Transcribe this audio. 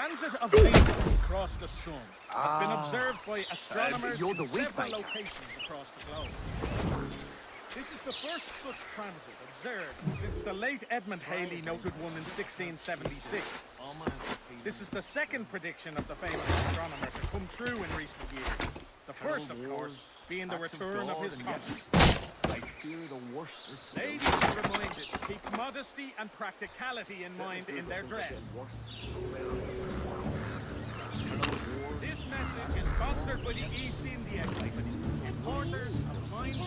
transit of Venus across the sun has been observed by astronomers in several locations across the globe. This is the first such transit observed since the late Edmund Halley noted one in 1676. This is the second prediction of the famous astronomer to come true in recent years. The first, of course, being the return of his comet. I fear the worst is still. Ladies are reminded to keep modesty and practicality in mind in their dress. This message is sponsored by the East India Company, importers of fine